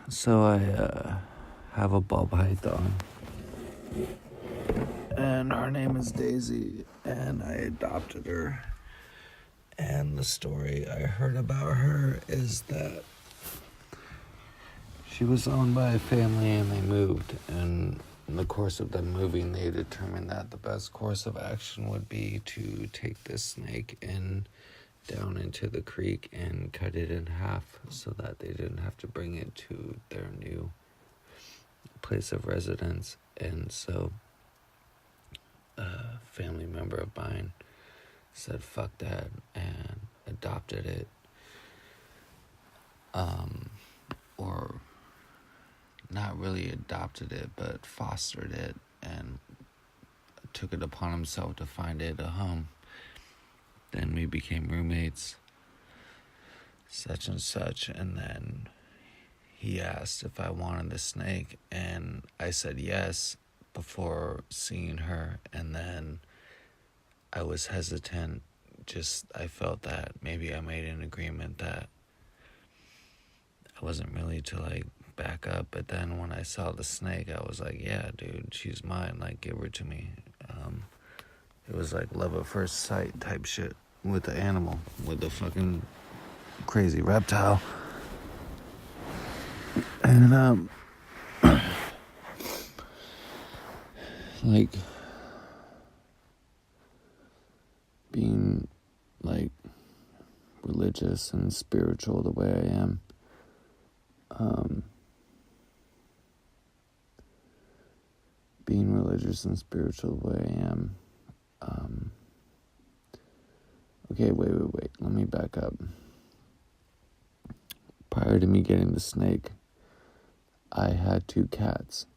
So I have a ball python, and her name is Daisy, and I adopted her. And the story I heard about her is that she was owned by a family and they moved, and in the course of them moving, they determined that the best course of action would be to take this snake down into the creek and cut it in half so that they didn't have to bring it to their new place of residence. And so a family member of mine said fuck that and adopted it, or not really adopted it but fostered it, and took it upon himself to find it a home. Then we became roommates, such and such, and then he asked if I wanted the snake, and I said yes before seeing her, and then I was hesitant. I felt that maybe I made an agreement that I wasn't really to back up, but then when I saw the snake, I was like, yeah, dude, she's mine, give her to me. It was like love at first sight type shit with the animal, with the fucking crazy reptile. And being religious and spiritual the way I am, being religious and spiritual the way I am, okay, wait, let me back up. Prior to me getting the snake, I had 2 cats,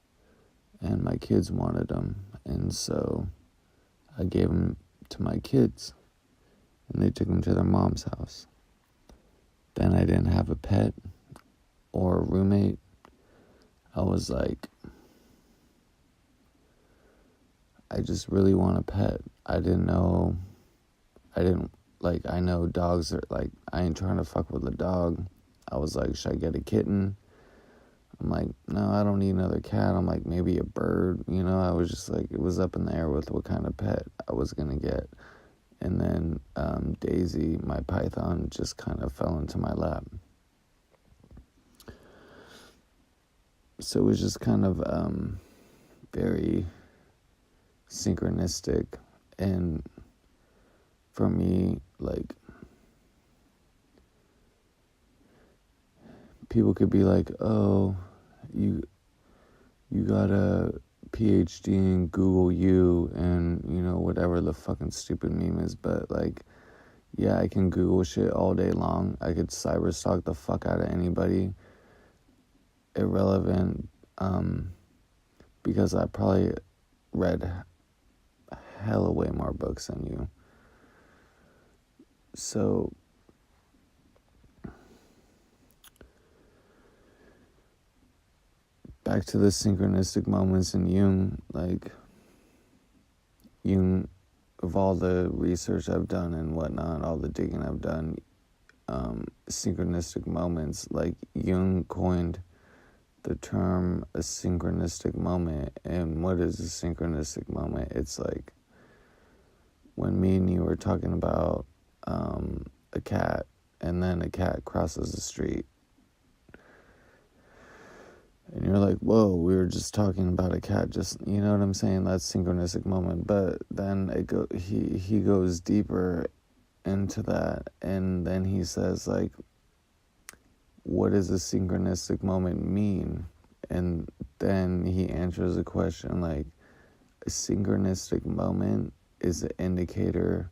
and my kids wanted them, and so I gave them to my kids, and they took them to their mom's house. Then I didn't have a pet or a roommate. I was like, I just really want a pet. I know dogs are I ain't trying to fuck with a dog. I was like, should I get a kitten? I'm like, no, I don't need another cat. I'm like, maybe a bird, I was just it was up in the air with what kind of pet I was gonna get. And then Daisy, my python, just kind of fell into my lap. So it was just kind of very synchronistic. And for me, people could be like, oh, you got a PhD in Google U and, whatever the fucking stupid meme is. But, yeah, I can Google shit all day long. I could cyberstalk the fuck out of anybody. Irrelevant, because I probably read hella way more books than you. So back to the synchronistic moments in Jung, Jung, of all the research I've done and whatnot, all the digging I've done, synchronistic moments, Jung coined the term a synchronistic moment. And what is a synchronistic moment? It's when me and you were talking about a cat, and then a cat crosses the street, and you're like, whoa, we were just talking about a cat, just, you know what I'm saying? That's synchronistic moment. But then he goes deeper into that, and then he says, what does a synchronistic moment mean? And then he answers the question, a synchronistic moment is an indicator,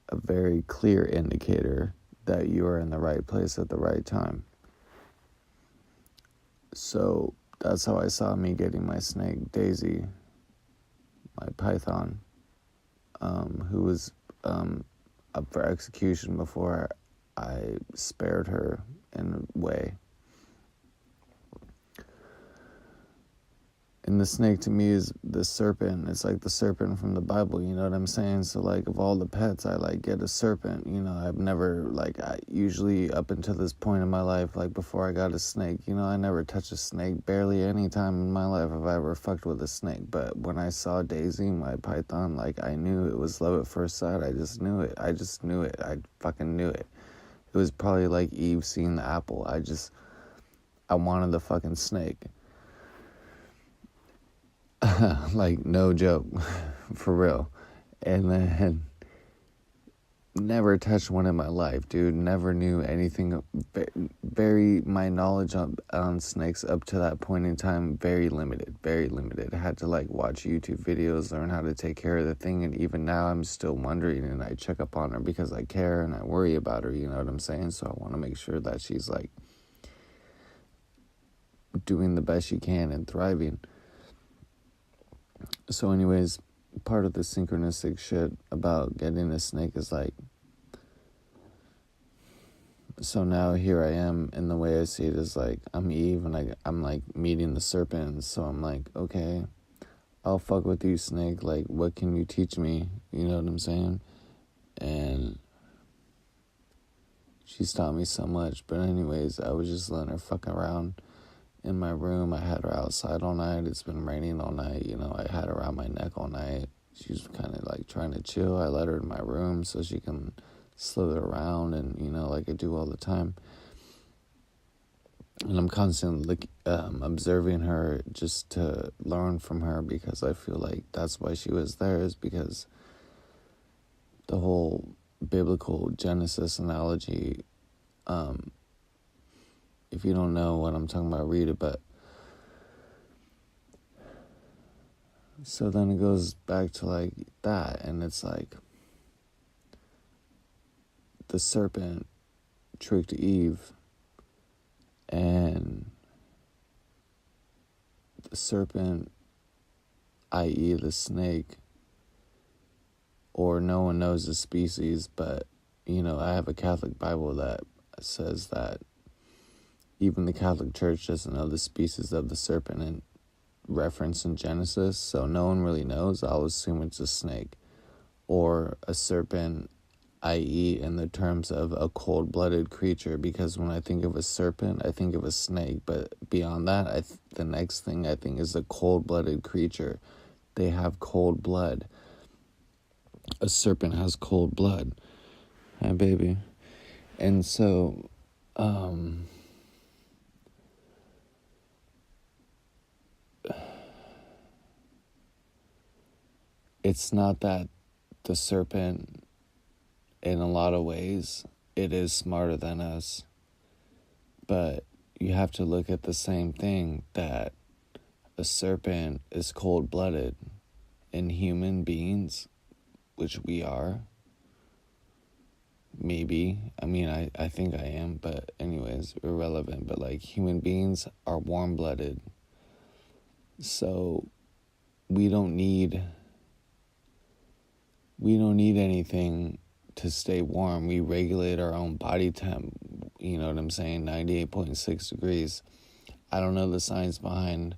a very clear indicator that you are in the right place at the right time. So that's how I saw me getting my snake, Daisy, my python, who was up for execution before I spared her in a way. And the snake to me is the serpent. It's like the serpent from the Bible, you know what I'm saying? So, like, of all the pets, I, like, get a serpent. You know, I've never, like, I usually up until this point in my life, like, before I got a snake, you know, I never touched a snake. Barely any time in my life have I ever fucked with a snake. But when I saw Daisy, my python, like, I knew it was love at first sight. I just knew it. I fucking knew it. It was probably like Eve seeing the apple. I wanted the fucking snake. Like, no joke, for real. And then never touched one in my life, dude. Never knew anything. My knowledge on snakes up to that point in time, very limited. I had to, like, watch YouTube videos, learn how to take care of the thing. And even now I'm still wondering, and I check up on her because I care and I worry about her, you know what I'm saying? So I want to make sure that she's, like, doing the best she can and thriving. So anyways, part of the synchronistic shit about getting a snake is, like, so now here I am, and the way I see it is, like, I'm Eve, and I'm like meeting the serpent. So I'm like, okay, I'll fuck with you, snake. Like, what can you teach me? You know what I'm saying? And she's taught me so much. But anyways, I was just letting her fuck around in my room. I had her outside all night. It's been raining all night. You know, I had her around my neck all night. She's kind of, like, trying to chill. I let her in my room so she can slither around, and, you know, like I do all the time. And I'm constantly observing her just to learn from her, because I feel like that's why she was there, is because the whole biblical Genesis analogy, if you don't know what I'm talking about, read it. But so then it goes back to, like, that, and it's like the serpent tricked Eve, and the serpent, i.e. the snake, or no one knows the species, but, you know, I have a Catholic Bible that says that even the Catholic Church doesn't know the species of the serpent in reference in Genesis, so no one really knows. I'll assume it's a snake or a serpent, i.e. in the terms of a cold-blooded creature, because when I think of a serpent, I think of a snake, but beyond that, the next thing I think is a cold-blooded creature. They have cold blood. A serpent has cold blood. Hi, baby. And so, it's not that the serpent, in a lot of ways, it is smarter than us. But you have to look at the same thing, that a serpent is cold-blooded, and human beings, which we are, maybe, I mean, I think I am, but anyways, irrelevant, but, like, human beings are warm-blooded. So we don't need anything to stay warm. We regulate our own body temp, you know what I'm saying, 98.6 degrees. I don't know the science behind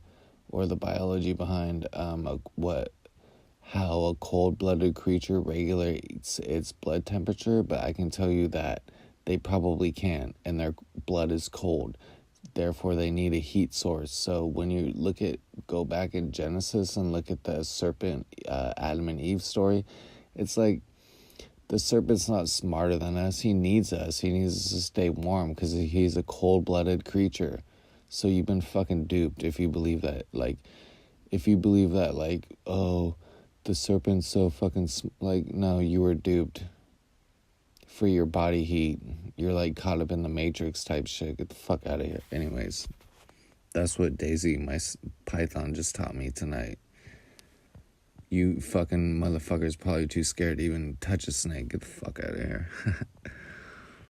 or the biology behind how a cold-blooded creature regulates its blood temperature, but I can tell you that they probably can't, and their blood is cold. Therefore, they need a heat source. So when you go back in Genesis and look at the serpent, Adam and Eve story, it's like the serpent's not smarter than us. He needs us. He needs us to stay warm because he's a cold-blooded creature. So you've been fucking duped if you believe that. Like, oh, the serpent's so fucking... no, you were duped for your body heat. You're, like, caught up in the Matrix type shit. Get the fuck out of here. Anyways, that's what Daisy, my python, just taught me tonight. You fucking motherfuckers probably too scared to even touch a snake. Get the fuck out of here.